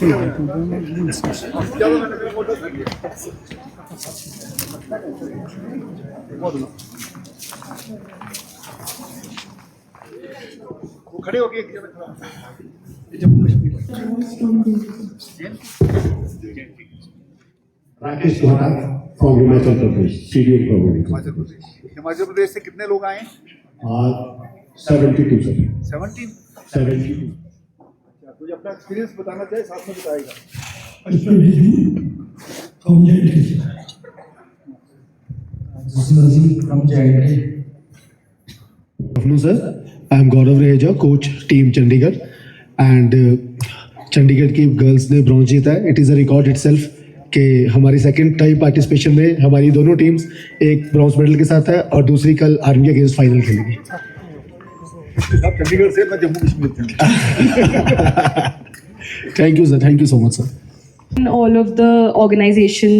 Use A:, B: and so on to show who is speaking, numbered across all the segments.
A: खड़े हो गए
B: राकेश कुमार फ्रॉम हिमाचल प्रदेश, सीडीएम
A: हिमाचल प्रदेश। हिमाचल प्रदेश से कितने लोग आए?
B: आज 72 सर।
A: 17।
B: 72।
A: कुछ अपना एक्सपीरियंस बताना चाहे, साथ में बताएगा।
B: Afternoon, sir. I am Gaurav Reja, coach team Chandigarh, and Chandigarh की गर्ल्स ने ब्रॉन्ज जीता है। It is a record itself कि हमारी सेकंड टाइम पार्टिसिपेशन में हमारी दोनों टीम्स एक ब्रॉन्ज मेडल के साथ है और दूसरी कल आर्मी के अगेंस्ट फाइनल खेलेगी।
A: आप चंडीगढ़ से, मैं जम्मू कश्मीर से।
B: Thank you sir, thank you so much sir.
C: All of the organization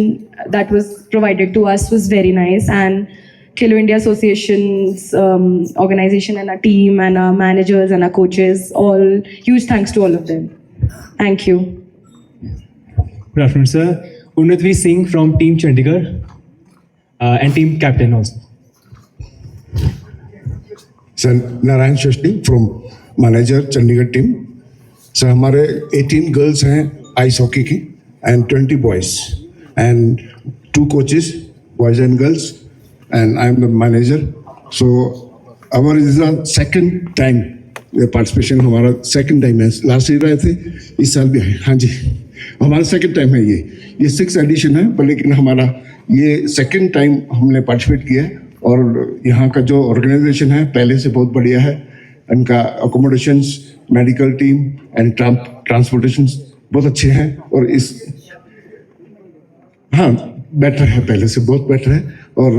C: that was provided to us was very nice, and Khelo India Association's organization and our team and our managers and our coaches, all huge thanks to all of them. Thank you.
D: Good afternoon, sir. Unnatvi Singh from Team Chandigarh and team captain also.
E: Sir Narayan Shreshthi from manager Chandigarh team. Sir हमारे 18 girls हैं ice hockey की and 20 boys and 2 coaches boys and girls and I am the manager. So our is the second time participation, हमारा second time है। Last year आए थे, इस साल भी है। हाँ जी, हमारा सेकंड टाइम है। ये 6th एडिशन है, पर लेकिन हमारा ये सेकंड टाइम हमने पार्टिसिपेट किया है। और यहाँ का जो ऑर्गेनाइजेशन है पहले से बहुत बढ़िया है। इनका accommodations, medical team and transportation बहुत अच्छे हैं। और इस हाँ बेटर है, पहले से बहुत बेटर है। और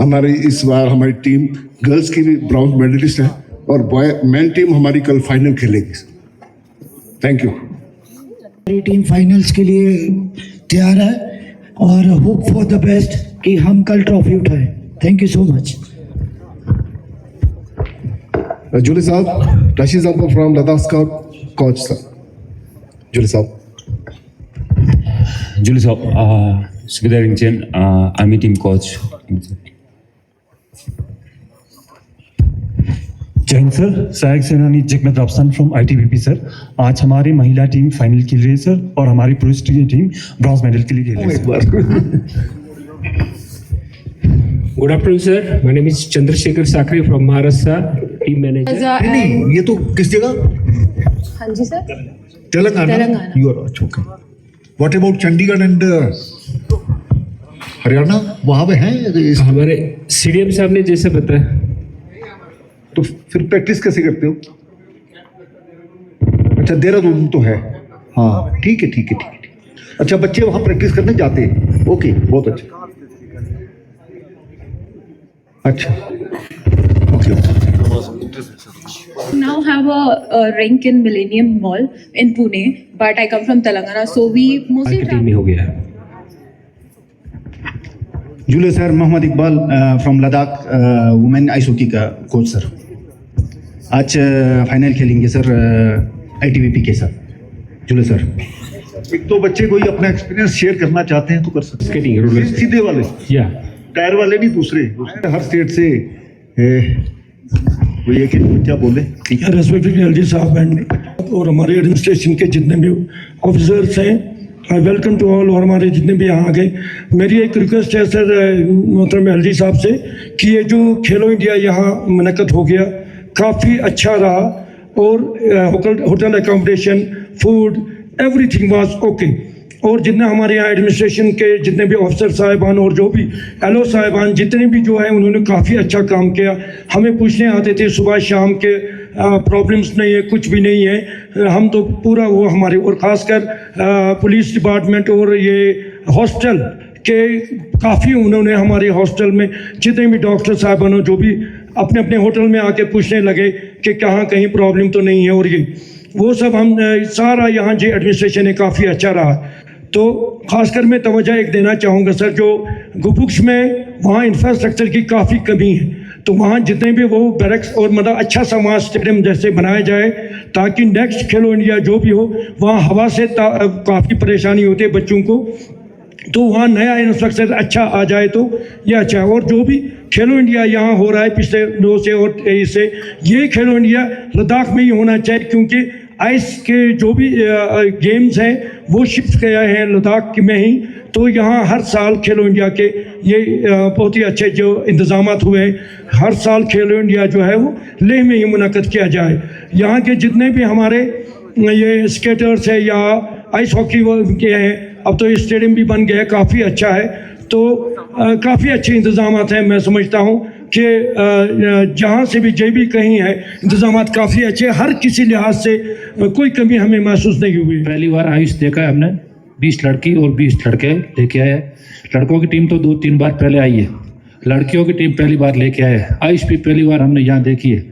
E: हमारी इस बार हमारी टीम गर्ल्स की भी ब्रॉन्ज मेडलिस्ट है और बॉय मेन टीम हमारी कल फाइनल खेलेगी। Thank you.
F: हमारी टीम फाइनल्स के लिए तैयार है और होप फॉर द बेस्ट कि हम कल ट्रॉफी उठाएं। Thank you so much.
B: Julley साहब, Rashid jumper from Ladakh scout coach sir. Julley साहब।
G: Julius Sukhinder Ringchen, Army team coach.
D: जय हिंद सर, सहायक सेनानी जगमत रावसान फ्रॉम ITBP सर। आज हमारी महिला टीम फाइनल खेल रही है सर और हमारी पुरुष टीम ब्रॉन्ज मेडल के लिए खेल रही है।
H: Good afternoon, sir. My name is Chandrasekhar Sakri from Maharashtra, team manager.
B: नहीं, ये तो किस जगह?
C: हाँ जी sir.
B: Telangana.
C: Telangana.
B: You are okay. What about Chandigarh and Haryana? वहाँ पे हैं
H: हमारे CDM साहब ने जैसे बताया।
B: तो फिर प्रैक्टिस कैसे करते हो? अच्छा, देहरादून तो है। हाँ ठीक है, ठीक है, ठीक है। अच्छा, बच्चे वहाँ प्रैक्टिस करने जाते हैं। ओके, बहुत अच्छा। अच्छा, okay.
C: Now have a rink in Millennium Mall in Pune, but I come from Telangana, so we mostly
H: team में हो गया है।
I: Julius sir, Mohammad Iqbal from Ladakh women ice hockey का कोच सर। आज फाइनल खेलेंगे सर ITBP के साथ। जूलियस सर,
B: एक तो बच्चे कोई अपना एक्सपीरियंस शेयर करना चाहते हैं तो कर सकते
H: Skating,
B: हैं।
H: roller
B: सीधे वाले,
H: या
B: टायर वाले नहीं, दूसरे हर स्टेट से कोई एक बच्चा बोले।
F: रेस्पेक्टेड LG साहब एंड और हमारे एडमिनिस्ट्रेशन के जितने भी ऑफिसर्स हैं, आई वेलकम टू ऑल। और हमारे जितने भी यहाँ आ गए, मेरी एक रिक्वेस्ट है सर मोहतरम LG साहब से कि ये जो खेलो इंडिया यहाँ मुनक़द हो गया काफ़ी अच्छा रहा और hotel accommodation, food, everything was okay. और जितने हमारे यहाँ एडमिनिस्ट्रेशन के जितने भी ऑफिसर साहिबान और जो भी LO साहिबान जितने भी जो है उन्होंने काफ़ी अच्छा काम किया। हमें पूछने आते थे सुबह शाम के प्रॉब्लम्स नहीं है, कुछ भी नहीं है। हम तो पूरा वो हमारे और ख़ासकर पुलिस डिपार्टमेंट और ये हॉस्टल के काफ़ी उन्होंने हमारे हॉस्टल में जितने भी डॉक्टर साहिबान जो भी अपने अपने होटल में आके पूछने लगे कि कहाँ कहीं प्रॉब्लम तो नहीं है। और ये वो सब हम सारा यहाँ जो एडमिनिस्ट्रेशन है काफ़ी अच्छा रहा। तो ख़ासकर मैं तवज्जो एक देना चाहूँगा सर, जो गुबुक्स में वहाँ इंफ्रास्ट्रक्चर की काफ़ी कमी है, तो वहाँ जितने भी वो बैरक्स और मतलब अच्छा सा वहाँ स्टेडियम जैसे बनाया जाए, ताकि नेक्स्ट खेलो इंडिया जो भी हो, वहाँ हवा से काफ़ी परेशानी होती है बच्चों को, तो वहाँ नया इंफ्रास्ट्रक्चर अच्छा आ जाए तो ये अच्छा है। और जो भी खेलो इंडिया यहाँ हो रहा है पिछले 2 से और 23 से, ये खेलो इंडिया लद्दाख में ही होना चाहिए, क्योंकि आइस के जो भी गेम्स हैं वो शिफ्ट किया है लद्दाख में ही, तो यहाँ हर साल खेलो इंडिया के ये बहुत ही अच्छे जो इंतज़ामात हुए हैं, हर साल खेलो इंडिया जो है वो लेह में ही मुनक़्क़द किया जाए। यहाँ के जितने भी हमारे ये स्केटर्स है या आइस हॉकी के हैं, अब तो ये स्टेडियम भी बन गया है, काफ़ी अच्छा है, तो काफ़ी अच्छे इंतज़ामात हैं। मैं समझता हूँ कि जहाँ से भी जो भी कहीं है इंतज़ामात काफ़ी अच्छे, हर किसी लिहाज से कोई कमी हमें महसूस नहीं हुई।
H: पहली बार आयुष देखा है हमने, 20 लड़की और 20 लड़के लेके आए हैं। लड़कों की टीम तो 2-3 बार पहले आई है, लड़कियों की टीम पहली बार लेके आए हैं। आयुष भी पहली बार हमने यहाँ देखी है,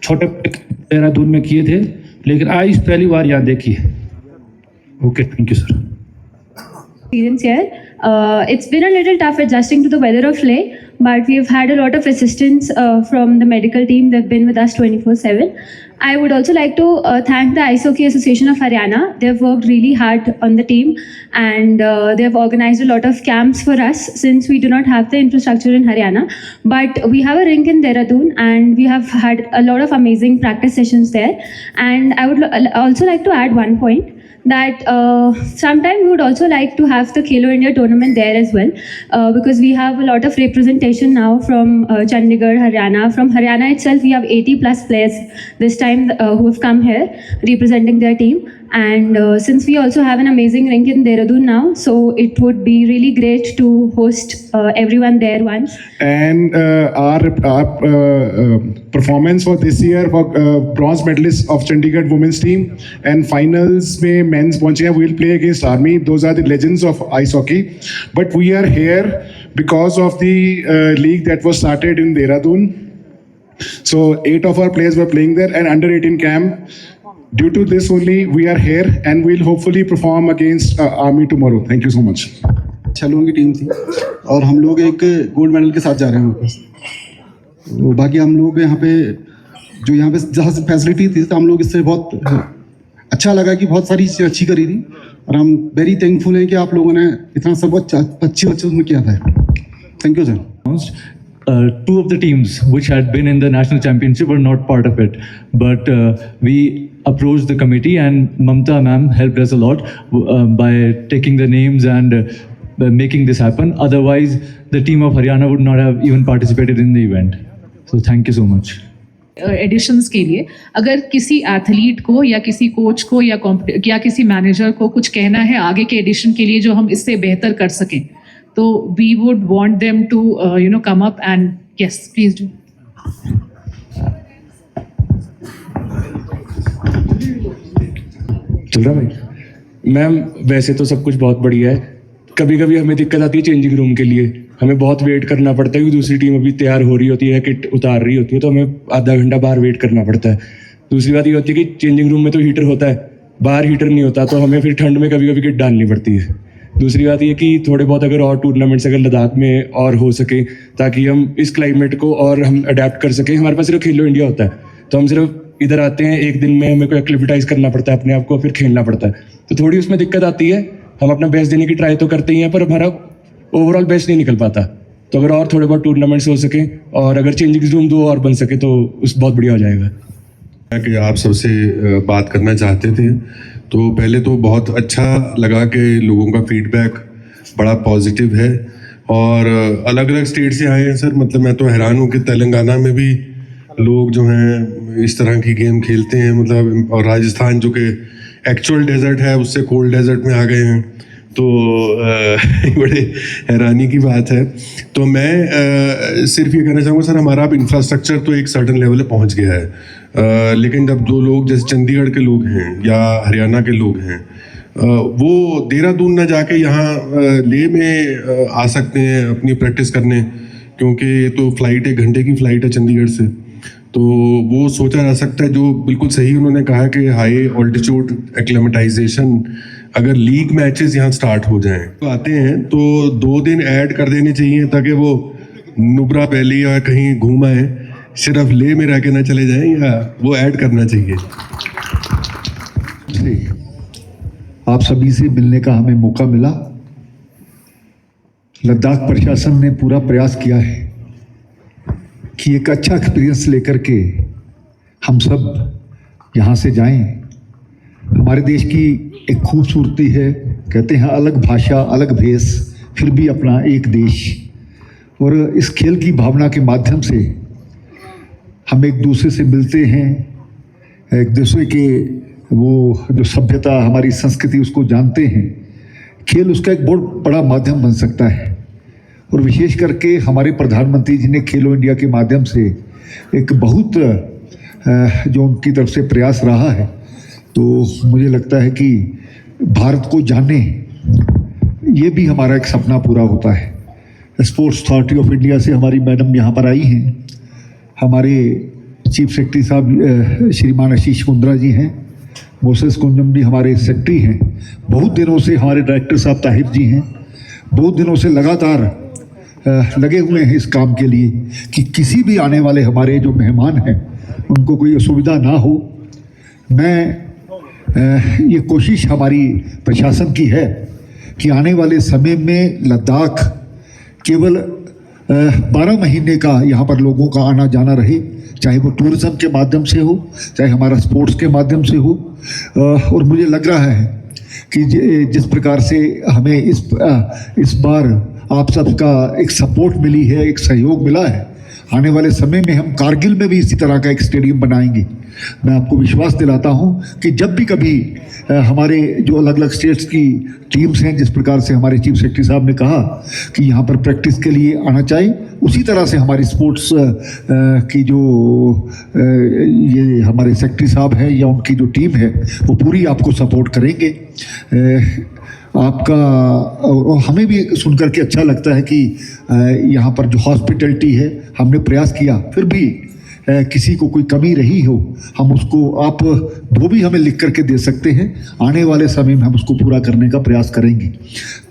H: छोटे देहरादून में किए थे, लेकिन आयुष पहली बार यहाँ देखी है। Okay, thank you sir.
C: Experience here. It's been a little tough adjusting to the weather of Leh, but we've had a lot of assistance from the medical team. They've been with us 24/7. I would also like to thank the Ice Hockey Association of Haryana. They've worked really hard on the team, and they've organized a lot of camps for us, since we do not have the infrastructure in Haryana. But we have a rink in Dehradun, and we have had a lot of amazing practice sessions there. And I would also like to add one point, that sometime we would also like to have the Khelo India tournament there as well, because we have a lot of representation now from Chandigarh, Haryana. From Haryana itself, we have 80+ players this time who have come here representing their team. And since we also have an amazing rink in Dehradun now, so it would be really great to host everyone there once.
J: And our performance for this year for bronze medalists of Chandigarh women's team and finals में men's पहुंचे हैं. We'll play against Army. Those are the legends of ice hockey. But we are here because of the league that was started in Dehradun. So 8 of our players were playing there, and under 18 camp. Due to this only we are here, and we'll hopefully perform against Army tomorrow. Thank you so much.
K: अच्छा लोगों की team थी और हम लोग एक gold medal के साथ जा रहे हैं वापस। तो बाकी हम लोग यहाँ पे जो यहाँ पे जहाँ से फैसिलिटी थी, तो हम लोग इससे बहुत अच्छा लगा कि बहुत सारी चीज़ें अच्छी करी थी, और हम वेरी थैंकफुल हैं कि आप लोगों ने इतना सब अच्छी उसमें किया था। Thank you sir.
L: 2 of the teams which had been in the national championship were not part of it, but we approached the committee, and Mamta ma'am helped us a lot by taking the names and making this happen. Otherwise, the team of Haryana would not have even participated in the event. So thank you so much.
M: Editions के लिए अगर किसी athlete को या किसी coach को या किसी मैनेजर को कुछ कहना है आगे के एडिशन के लिए जो हम इससे बेहतर कर सकें, तो we would want them to come up and yes please do.
N: चल रहा भाई। मैम वैसे तो सब कुछ बहुत बढ़िया है, कभी कभी हमें दिक्कत आती है चेंजिंग रूम के लिए। हमें बहुत वेट करना पड़ता है कि दूसरी टीम अभी तैयार हो रही होती है, किट उतार रही होती है, तो हमें आधा घंटा बाहर वेट करना पड़ता है। दूसरी बात ये होती है कि चेंजिंग रूम में तो हीटर होता है, बाहर हीटर नहीं होता, तो हमें फिर ठंड में कभी कभी किट डालनी पड़ती है। दूसरी बात ये कि थोड़े बहुत अगर और टूर्नामेंट्स अगर लद्दाख में और हो सके, ताकि हम इस क्लाइमेट को और हम अडेप्ट कर सकें। हमारे पास सिर्फ खेलो इंडिया होता है, तो हम सिर्फ इधर आते हैं, एक दिन में हमें को एक्टिविटाइज करना पड़ता है अपने आप को, फिर खेलना पड़ता है, तो थोड़ी उसमें दिक्कत आती है। हम अपना बेस्ट देने की ट्राई तो करते ही हैं, पर हमारा ओवरऑल बेस्ट नहीं निकल पाता। तो अगर और थोड़े बहुत टूर्नामेंट्स हो सके और अगर चेंजिंग रूम 2 और बन सके, तो उस बहुत बढ़िया हो जाएगा।
O: कि आप सबसे बात करना चाहते थे, तो पहले तो बहुत अच्छा लगा कि लोगों का फीडबैक बड़ा पॉजिटिव है, और अलग अलग स्टेट से आए हैं सर। मतलब मैं तो हैरान हूँ कि तेलंगाना में भी लोग जो हैं इस तरह की गेम खेलते हैं, मतलब, और राजस्थान जो कि एक्चुअल डेजर्ट है उससे कोल्ड डेजर्ट में आ गए हैं, तो बड़े हैरानी की बात है। तो मैं सिर्फ ये कहना चाहूँगा सर, हमारा अब इंफ्रास्ट्रक्चर तो एक सर्टन लेवल पे पहुँच गया है, लेकिन जब 2 लोग जैसे चंडीगढ़ के लोग हैं या हरियाणा के लोग हैं, वो देहरादून ना जाके यहाँ लेह में आ सकते हैं अपनी प्रैक्टिस करने, क्योंकि तो फ्लाइट 1 घंटे की फ़्लाइट है चंडीगढ़ से, तो वो सोचा जा सकता है। जो बिल्कुल सही उन्होंने कहा कि हाई ऑल्टीट्यूड एक्लेमेटाइजेशन, अगर लीग मैचेस यहाँ स्टार्ट हो जाएं तो आते हैं, तो 2 दिन ऐड कर देने चाहिए, ताकि वो नुब्रा वैली या कहीं घूम आए, सिर्फ ले में रह के ना चले जाएं, या वो ऐड करना चाहिए।
A: आप सभी से मिलने का हमें मौका मिला। लद्दाख प्रशासन ने पूरा प्रयास किया है कि एक अच्छा एक्सपीरियंस लेकर के हम सब यहाँ से जाएं। हमारे देश की एक खूबसूरती है, कहते हैं अलग भाषा अलग भेष, फिर भी अपना एक देश। और इस खेल की भावना के माध्यम से हम एक दूसरे से मिलते हैं, एक दूसरे के वो जो सभ्यता हमारी संस्कृति उसको जानते हैं। खेल उसका एक बहुत बड़ा माध्यम बन सकता है। और विशेष करके हमारे प्रधानमंत्री जी ने खेलो इंडिया के माध्यम से एक बहुत जो उनकी तरफ से प्रयास रहा है, तो मुझे लगता है कि भारत को जाने, ये भी हमारा एक सपना पूरा होता है। स्पोर्ट्स अथॉरिटी ऑफ इंडिया से हमारी मैडम यहाँ पर आई हैं, हमारे चीफ सेक्रेटरी साहब श्रीमान आशीष कुंद्रा जी हैं, मोसेस कुंजम जी हमारे सेक्रेटरी हैं, बहुत दिनों से हमारे डायरेक्टर साहब ताहिर जी हैं, बहुत दिनों से लगातार लगे हुए हैं इस काम के लिए कि किसी भी आने वाले हमारे जो मेहमान हैं उनको कोई असुविधा ना हो। ये कोशिश हमारी प्रशासन की है कि आने वाले समय में लद्दाख केवल 12 महीने का यहाँ पर लोगों का आना जाना रहे, चाहे वो टूरिज़्म के माध्यम से हो, चाहे हमारा स्पोर्ट्स के माध्यम से हो। और मुझे लग रहा है कि जिस प्रकार से हमें इस बार आप सबका एक सपोर्ट मिली है, एक सहयोग मिला है, आने वाले समय में हम कारगिल में भी इसी तरह का एक स्टेडियम बनाएंगे। मैं आपको विश्वास दिलाता हूं कि जब भी कभी हमारे जो अलग अलग स्टेट्स की टीम्स हैं, जिस प्रकार से हमारे चीफ सेक्रेटरी साहब ने कहा कि यहाँ पर प्रैक्टिस के लिए आना चाहिए, उसी तरह से हमारी स्पोर्ट्स की जो ये हमारे सेक्रेटरी साहब हैं या उनकी जो टीम है वो पूरी आपको सपोर्ट करेंगे। आपका और हमें भी सुनकर के अच्छा लगता है कि यहाँ पर जो हॉस्पिटलिटी है, हमने प्रयास किया, फिर भी किसी को कोई कमी रही हो, हम उसको आप वो भी हमें लिख करके दे सकते हैं। आने वाले समय में हम उसको पूरा करने का प्रयास करेंगे।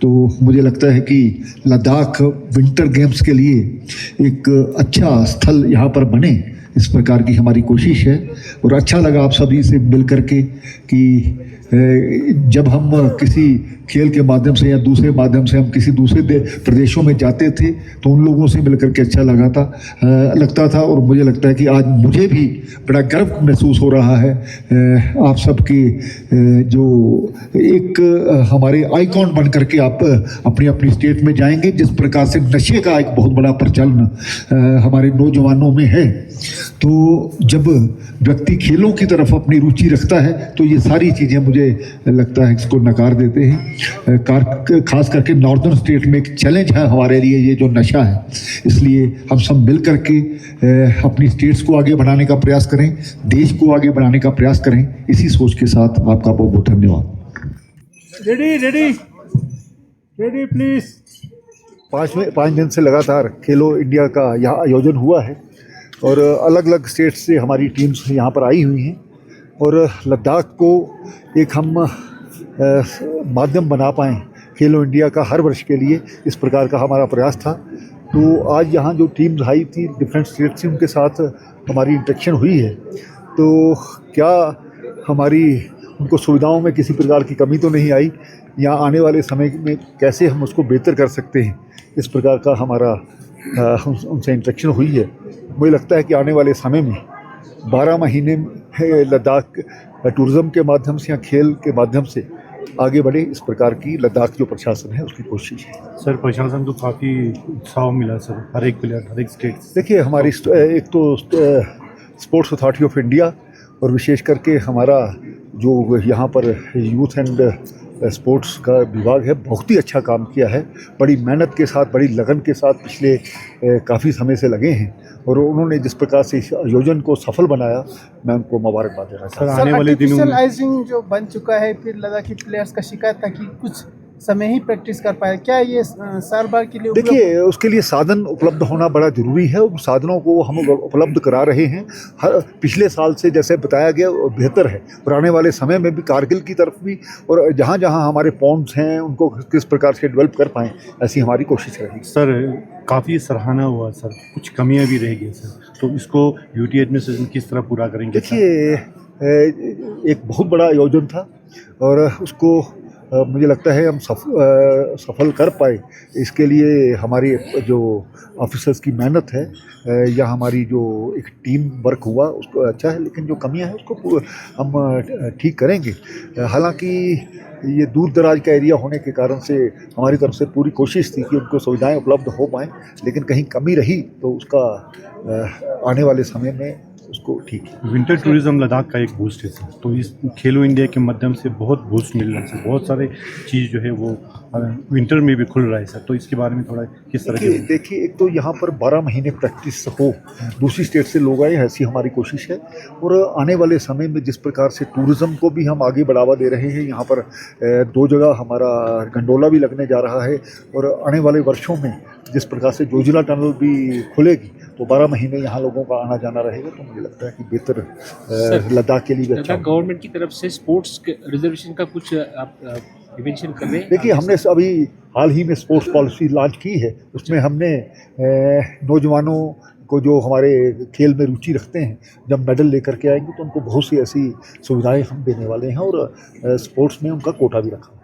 A: तो मुझे लगता है कि लद्दाख विंटर गेम्स के लिए एक अच्छा स्थल यहाँ पर बने, इस प्रकार की हमारी कोशिश है। और अच्छा लगा आप सभी से मिल करके कि जब हम किसी खेल के माध्यम से या दूसरे माध्यम से हम किसी दूसरे प्रदेशों में जाते थे तो उन लोगों से मिलकर के अच्छा लगता था। और मुझे लगता है कि आज मुझे भी बड़ा गर्व महसूस हो रहा है आप सबके जो एक हमारे आइकॉन बन करके आप अपनी अपनी स्टेट में जाएंगे। जिस प्रकार से नशे का एक बहुत बड़ा प्रचलन हमारे नौजवानों में है, तो जब व्यक्ति खेलों की तरफ अपनी रुचि रखता है तो ये सारी चीज़ें मुझे लगता है इसको नकार देते हैं। खास करके नॉर्दर्न स्टेट में एक चैलेंज है हमारे लिए ये जो नशा है, इसलिए हम सब मिल करके अपनी स्टेट्स को आगे बढ़ाने का प्रयास करें, देश को आगे बढ़ाने का प्रयास करें। इसी सोच के साथ आपका बहुत बहुत धन्यवाद।
J: Ready please.
A: 5 दिन से लगातार खेलो इंडिया का यहाँ आयोजन हुआ है और अलग अलग स्टेट से हमारी टीम्स यहाँ पर आई हुई हैं और लद्दाख को एक हम माध्यम बना पाएँ खेलो इंडिया का हर वर्ष के लिए, इस प्रकार का हमारा प्रयास था। तो आज यहाँ जो टीम्स आई थी डिफरेंट स्टेट से, उनके साथ हमारी इंटरेक्शन हुई है। तो क्या हमारी उनको सुविधाओं में किसी प्रकार की कमी तो नहीं आई, या आने वाले समय में कैसे हम उसको बेहतर कर सकते हैं, इस प्रकार का हमारा उनसे इंटरेक्शन हुई है। मुझे लगता है कि आने वाले समय में 12 महीने लद्दाख टूरिज़्म के माध्यम से या खेल के माध्यम से आगे बढ़े, इस प्रकार की लद्दाख जो प्रशासन है उसकी कोशिश है।
J: सर प्रशासन को काफ़ी उत्साह मिला सर, हर एक प्लेयर हर एक स्टेट।
A: देखिए हमारी एक तो स्पोर्ट्स अथॉरिटी ऑफ इंडिया और विशेष करके हमारा जो यहाँ पर यूथ एंड स्पोर्ट्स का विभाग है, बहुत ही अच्छा काम किया है। बड़ी मेहनत के साथ, बड़ी लगन के साथ पिछले काफ़ी समय से लगे हैं और उन्होंने जिस प्रकार से इस आयोजन को सफल बनाया, मैं उनको मुबारकबाद देना चाहता हूं।
J: आने वाले दिनों में
P: आइसिंग जो बन चुका है, फिर लद्दाखी प्लेयर्स का शिकायत था कि कुछ समय ही प्रैक्टिस कर पाए, क्या ये साल भर के लिए?
A: देखिए उसके लिए साधन उपलब्ध होना बड़ा ज़रूरी है। उन साधनों को हम उपलब्ध करा रहे हैं। हर पिछले साल से जैसे बताया गया बेहतर है और आने वाले समय में भी कारगिल की तरफ भी और जहाँ जहाँ हमारे पॉन्ड्स हैं उनको किस प्रकार से डेवलप कर पाएँ, ऐसी हमारी कोशिश रहेगी।
J: सर
Q: काफ़ी सराहना हुआ सर, कुछ कमियां भी रह गई सर, तो इसको यूटी एडमिनिस्ट्रेशन किस तरह पूरा करेंगे?
A: देखिए एक बहुत बड़ा आयोजन था और उसको मुझे लगता है हम सफल कर पाए। इसके लिए हमारी जो ऑफिसर्स की मेहनत है या हमारी जो एक टीम वर्क हुआ उसको अच्छा है, लेकिन जो कमियां हैं उसको हम ठीक करेंगे। हालांकि ये दूर दराज का एरिया होने के कारण से हमारी तरफ से पूरी कोशिश थी कि उनको सुविधाएं उपलब्ध हो पाएँ, लेकिन कहीं कमी रही तो उसका आने वाले समय में उसको ठीक है।
Q: विंटर टूरिज्म लद्दाख का एक बूस्ट है सर, तो इस खेलो इंडिया के माध्यम से बहुत बूस्ट मिल रहा है सर, बहुत सारे चीज़ जो है वो विंटर में भी खुल रहा है सर, तो इसके बारे में थोड़ा किस तरह के?
A: देखिए एक तो यहाँ पर 12 महीने प्रैक्टिस हो, दूसरी स्टेट से लोग आए, ऐसी हमारी कोशिश है। और आने वाले समय में जिस प्रकार से टूरिज़्म को भी हम आगे बढ़ावा दे रहे हैं, यहाँ पर 2 जगह हमारा गंडोला भी लगने जा रहा है और आने वाले वर्षों में जिस प्रकार से जोजिला टनल भी खुलेगी तो 12 महीने यहाँ लोगों का आना जाना रहेगा, तो मुझे लगता है कि बेहतर लद्दाख के लिए भी अच्छा।
R: गवर्नमेंट की तरफ से स्पोर्ट्स रिजर्वेशन का कुछ आप इन्वेंशन कर रहे हैं?
A: देखिए हमने अभी हाल ही में स्पोर्ट्स पॉलिसी लॉन्च की है, उसमें हमने नौजवानों को जो हमारे खेल में रुचि रखते हैं जब मेडल लेकर के आएंगे तो उनको बहुत सी ऐसी सुविधाएं हम देने वाले हैं और स्पोर्ट्स में उनका कोटा भी रखा।